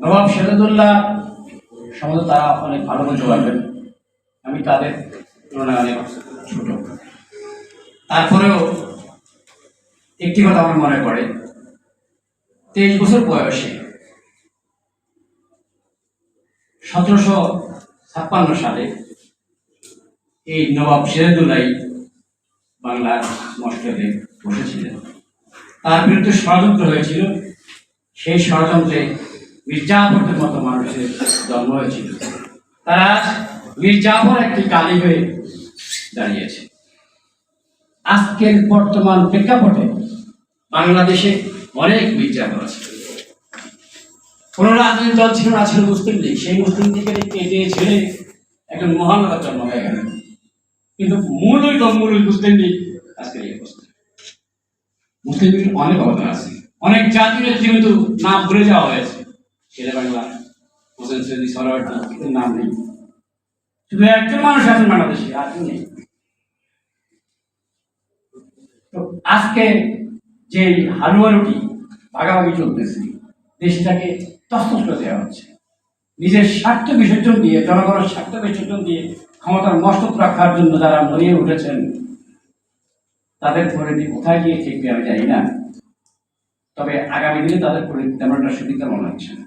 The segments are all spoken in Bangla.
নবাব সিরাজউদ্দৌলা সম্বন্ধে তারা অনেক ভালো বলতে পারবেন, আমি তাদের তুলনায় অনেক ছোট। তারপরেও একটি কথা আমার মনে পড়ে, 23 বছর বয়সে 1756 সালে এই নবাব সিরাজউদ্দৌলাই বাংলার মসনদে বসেছিলেন। তার বিরুদ্ধে ষড়যন্ত্র হয়েছিল, সেই ষড়যন্ত্রে মীর জাফরের মতো মানুষের জন্ম হয়েছিল। তারা মীর জাফর একটি কালি হয়ে দাঁড়িয়েছে। আজকের বর্তমান প্রেক্ষাপটে বাংলাদেশে অনেক মীর জাফর আছে। কোন রাজনৈতিক দল ছিল না, ছিল মুসলিম লীগ। সেই মুসলিম লীগের কেটে ছেড়ে একজন মহান নেতার জন্ম হয়ে গেল, কিন্তু মূল মুসলিম লীগ আজকের এই অবস্থা। মুসলিম লীগের অনেক অবদান আছে, অনেক জাতির কিন্তু নাম ভুলে যাওয়া হয়েছে। শেরে বাংলা, হোসেন সৈয়দ, সরওয়ার্দী, নাম নেই। শুধু একজন মানুষ আছেন বাংলাদেশে, আর কেউ নেই। তো আজকে যে হালুয়া রুটি ভাগাভাগি চলতেছে, দেশটাকে তছনছ করে দেওয়া হচ্ছে। নিজের স্বার্থ বিসর্জন দিয়ে, জনগণের স্বার্থ বিসর্জন দিয়ে ক্ষমতার মস্তক রাখার জন্য যারা মরিয়ে উঠেছেন, তাদের পরিণতি কোথায় গিয়ে ঠিকবে আমি জানি না। তবে আগামী দিনে তাদের পরিণতি তেমন একটা সুবিধা মনে হচ্ছে না।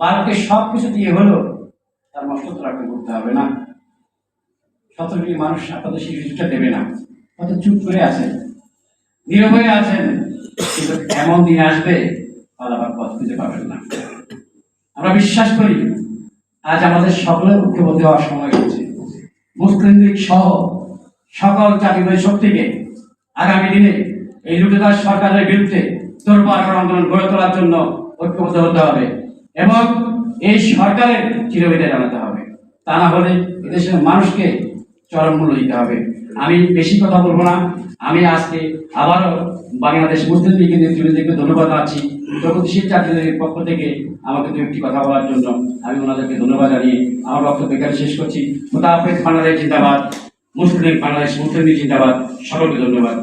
ভারতকে সব কিছু দিয়ে হলেও তার মস্তক রাখতে করতে হবে না। 17 কোটি মানুষ আপনাদের সেই সুযোগটা দেবে না, হয়তো চুপ করে আছেন, নীরব হয়ে আছেন, কিন্তু এমন দিন আসবে আবার পথ খুঁজে পাবেন না। আমরা বিশ্বাস করি আজ আমাদের সকলের ঐক্যবদ্ধ হওয়ার সময় হচ্ছে। মুসলিম লীগ সহ সকল জাতীয় শক্তিকে আগামী দিনে এই লুটেদার সরকারের বিরুদ্ধে তোলপাড় আন্দোলন গড়ে তোলার জন্য ঐক্যবদ্ধ হতে হবে এবং এই সরকারের চিরবিদায় জানাতে হবে। তা না হলে এদেশের মানুষকে চরম মূল্য দিতে হবে। আমি বেশি কথা বলবো না। আমি আজকে আবারও বাংলাদেশ মুসলিম লীগের নেতৃবৃন্দকে ধন্যবাদ জানাচ্ছি। প্রগতিশীল ছাত্রদের পক্ষ থেকে আমাকে দু একটি কথা বলার জন্য আমি ওনাদেরকে ধন্যবাদ জানিয়ে আমার বক্তব্য এখানে শেষ করছি। খোদা হাফেজ। বাংলাদেশ জিন্দাবাদ। মুসলিম লীগ বাংলাদেশ মুসলিম লীগ জিন্দাবাদ। সকলকে ধন্যবাদ।